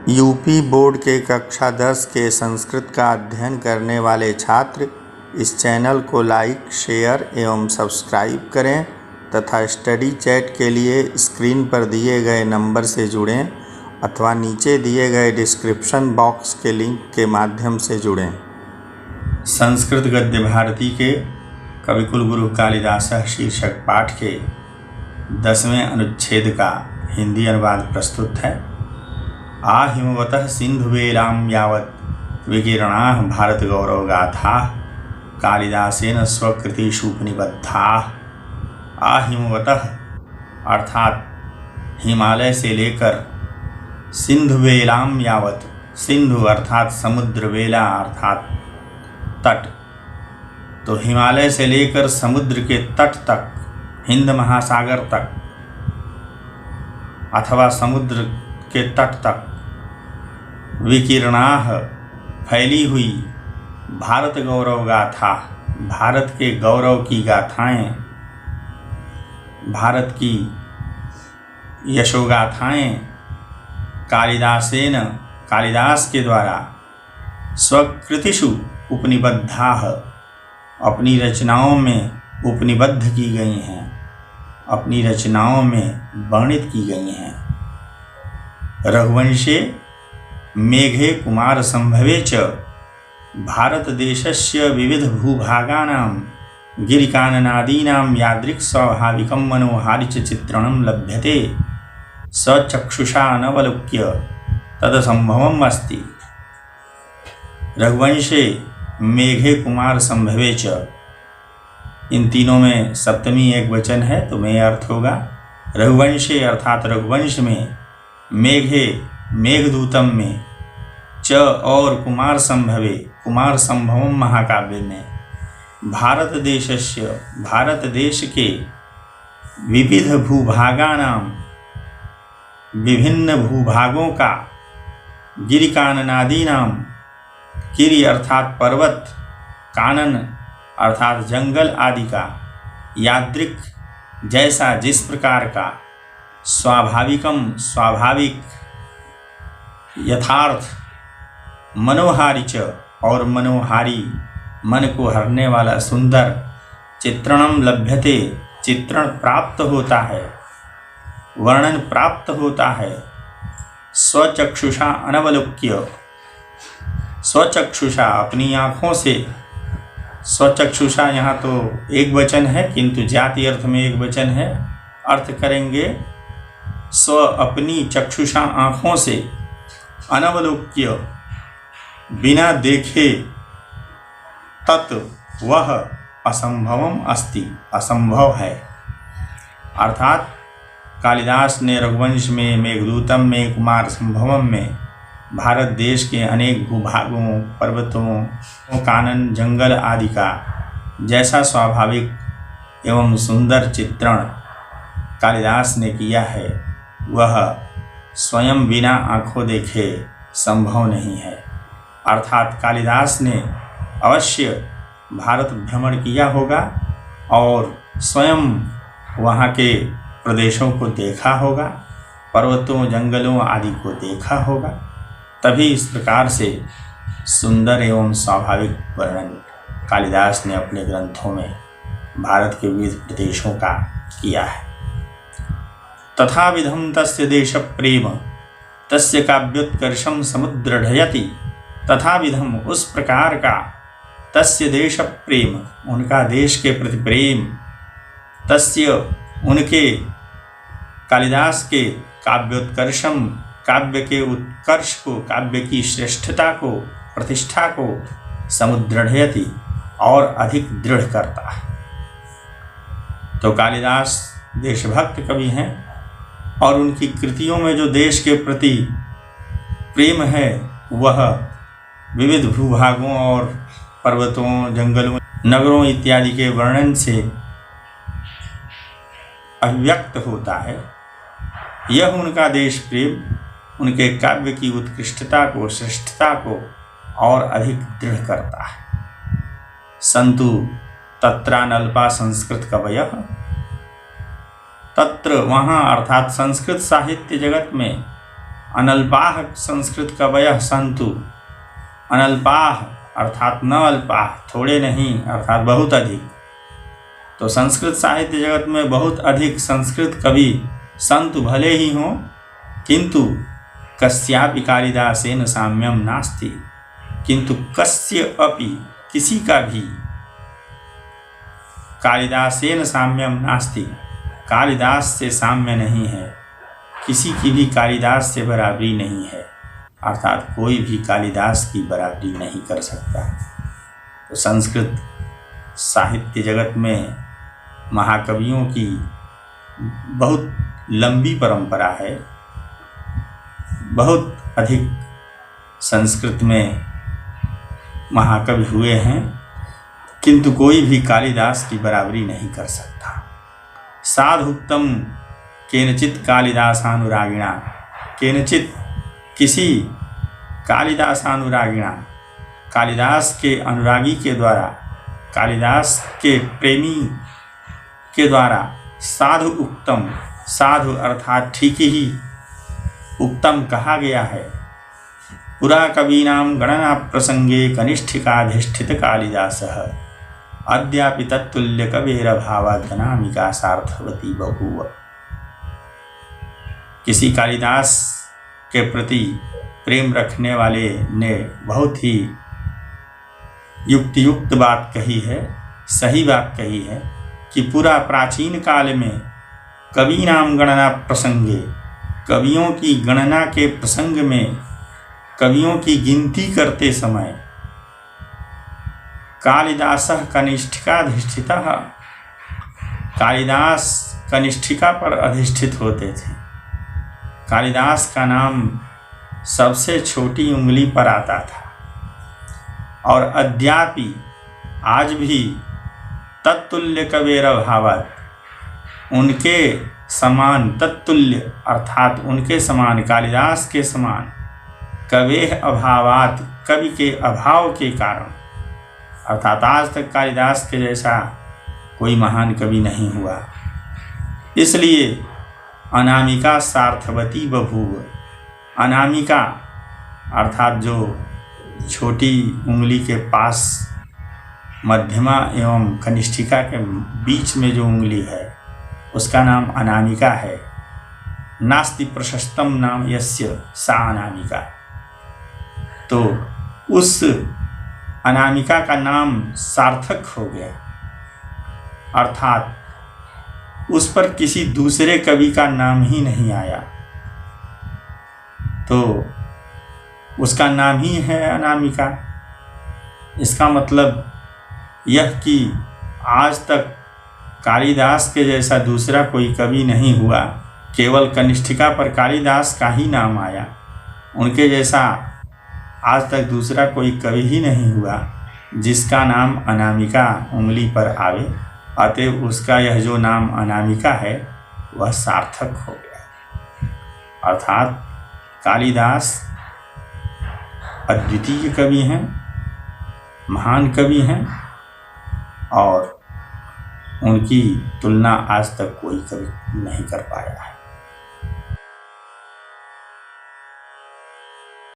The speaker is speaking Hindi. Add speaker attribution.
Speaker 1: यूपी बोर्ड के कक्षा 10 के संस्कृत का अध्ययन करने वाले छात्र इस चैनल को लाइक, शेयर एवं सब्सक्राइब करें तथा स्टडी चैट के लिए स्क्रीन पर दिए गए नंबर से जुड़ें अथवा नीचे दिए गए डिस्क्रिप्शन बॉक्स के लिंक के माध्यम से जुड़ें। संस्कृत गद्य भारती के कविकुल गुरु कालिदास शीर्षक पाठ के 10वें अनुच्छेद का हिंदी अनुवाद प्रस्तुत है। आहिमवतः सिंधुवेलां यावत् विकीर्णाः भारत गौरव गाथाः कालिदासेन स्वकृतिषु उपनिबद्धाः। आहिमवतः अर्थात हिमालय से लेकर सिंधुवेलां यावत्, सिंधु अर्थात समुद्र, वेला अर्थात तट, तो हिमालय से लेकर समुद्र के तट तक, हिंद महासागर तक अथवा समुद्र के तट तक, विकीर्णाः फैली हुई, भारत गौरव गाथा, भारत के गौरव की गाथाएं, भारत की यशोगाथाएं कालिदासेन, कालिदास के द्वारा, स्वकृतिषु उपनिबद्धाः, अपनी रचनाओं में उपनिबद्ध की गई हैं, अपनी रचनाओं में वर्णित की गई हैं। रघुवंशे मेघे कुमार संभवे च भारत देशस्य विविध भूभागानां गिरिकाननादीनां यादृक् स्वाभाविकं मनोहारि च चित्रणं लभ्यते सचक्षुषा अनवलोक्य तदसंभवम् अस्ति। रघुवंशे मेघे कुमार संभवे च, इन तीनों में सप्तमी एक वचन है तो में अर्थ होगा। रघुवंशे अर्थात रघुवंश में, मेघे मेघदूतम में, च और कुमार संभवे, कुमार संभवम महाकाव्य में, भारत देशस्य, भारत देश के, विविध भूभागानाम, विभिन्न भूभागों का, गिरिकाननादीनाम, गिरि अर्थात पर्वत, कानन अर्थात जंगल आदि का, यादृक जैसा जिस प्रकार का, स्वाभाविकम स्वाभाविक, यथार्थ, मनोहारि च और मनोहारी, मन को हरने वाला सुंदर, चित्रणम लभ्यते, चित्रण प्राप्त होता है, वर्णन प्राप्त होता है, स्वचक्षुषा अनवलोक्य, स्वचक्षुषा अपनी आँखों से, स्वचक्षुषा यहाँ तो एक वचन है किंतु जाति अर्थ में एक वचन है, अर्थ करेंगे स्व अपनी चक्षुषा आँखों से, अनवलोक्य बिना देखे, तत् वह असंभवम अस्ति, असंभव है। अर्थात कालिदास ने रघुवंश में, मेघदूतम में, कुमार संभवम में भारत देश के अनेक भूभागों, पर्वतों, कानन, जंगल आदि का जैसा स्वाभाविक एवं सुंदर चित्रण कालिदास ने किया है वह स्वयं बिना आँखों देखे संभव नहीं है। अर्थात कालिदास ने अवश्य भारत भ्रमण किया होगा और स्वयं वहाँ के प्रदेशों को देखा होगा, पर्वतों, जंगलों आदि को देखा होगा, तभी इस प्रकार से सुंदर एवं स्वाभाविक वर्णन कालिदास ने अपने ग्रंथों में भारत के विविध प्रदेशों का किया है। तथा विधम तस्य देश प्रेम तस्य काव्योत्कर्षम समुद्रढ़यति, तथा विधम उस प्रकार का, तस्य देश प्रेम उनका देश के प्रति प्रेम, तस्य उनके कालिदास के काव्योत्कर्षम काव्य के उत्कर्ष को, काव्य की श्रेष्ठता को, प्रतिष्ठा को, समुद्रढ़यति और अधिक दृढ़ करता है। तो कालिदास देशभक्त कवि हैं और उनकी कृतियों में जो देश के प्रति प्रेम है वह विविध भूभागों और पर्वतों, जंगलों, नगरों इत्यादि के वर्णन से अभिव्यक्त होता है। यह उनका देश प्रेम उनके काव्य की उत्कृष्टता को, श्रेष्ठता को और अधिक दृढ़ करता है। संतु तत्रानल्पा संस्कृत कवयः, तत्र वहाँ अर्थात संस्कृत साहित्य जगत में अनल्पाः संस्कृत कवयः सन्तु। अनल्पाः अर्थात न अल्पाः, थोड़े नहीं अर्थात बहुत अधिक। तो संस्कृत साहित्य जगत में बहुत अधिक संस्कृत कवि संत भले ही हों, किंतु कस्यापि कालिदासेन साम्यम नास्ति। किंतु कस्य अपि किसी का भी कालिदासेन साम्यम नास्ति, कालिदास से साम्य नहीं है, किसी की भी कालिदास से बराबरी नहीं है, अर्थात कोई भी कालिदास की बराबरी नहीं कर सकता। तो संस्कृत साहित्य जगत में महाकवियों की बहुत लंबी परंपरा है, बहुत अधिक संस्कृत में महाकवि हुए हैं, किंतु कोई भी कालिदास की बराबरी नहीं कर सकता। साधुक्तम केनचित कालिदासानुरागिणा, केनचित किसी कालिदासानुरागिणा, कालिदास के अनुरागी के द्वारा, कालिदास के प्रेमी के द्वारा साधु उक्तम, साधु अर्थात ठीक ही उक्तम कहा गया है। पुरा कवीनां गणना प्रसंगे कनिष्ठिकाधिष्ठित कालिदासः अद्यापि तत्तुल्य कवेरभावात् अनामिका सार्थवती बभूव। किसी कालिदास के प्रति प्रेम रखने वाले ने बहुत ही युक्त बात कही है, सही बात कही है कि पूरा प्राचीन काल में कवीनां गणना प्रसंगे, कवियों की गणना के प्रसंग में, कवियों की गिनती करते समय कालिदासः कनिष्ठिकाधिष्ठितः, कालिदास कनिष्ठिका पर अधिष्ठित होते थे। कालिदास का नाम सबसे छोटी उंगली पर आता था और अद्यापि आज भी तत्तुल्य कवेरभावात्, उनके समान, तत्तुल्य अर्थात उनके समान, कालिदास के समान, कवेह अभावात् कवि के अभाव के कारण, अर्थात आज तक कालिदास के जैसा कोई महान कवि नहीं हुआ। इसलिए अनामिका सार्थवती बभूव, अनामिका अर्थात जो छोटी उंगली के पास मध्यमा एवं कनिष्ठिका के बीच में जो उंगली है उसका नाम अनामिका है। नास्ति प्रशस्तम नाम यस्य सा अनामिका। तो उस अनामिका का नाम सार्थक हो गया, अर्थात उस पर किसी दूसरे कवि का नाम ही नहीं आया, तो उसका नाम ही है अनामिका। इसका मतलब यह कि आज तक कालिदास के जैसा दूसरा कोई कवि नहीं हुआ, केवल कनिष्ठिका पर कालिदास का ही नाम आया, उनके जैसा आज तक दूसरा कोई कवि ही नहीं हुआ जिसका नाम अनामिका उंगली पर आवे। अतएव उसका यह जो नाम अनामिका है वह सार्थक हो गया। अर्थात कालिदास अद्वितीय कवि हैं, महान कवि हैं और उनकी तुलना आज तक कोई कवि नहीं कर पाया है।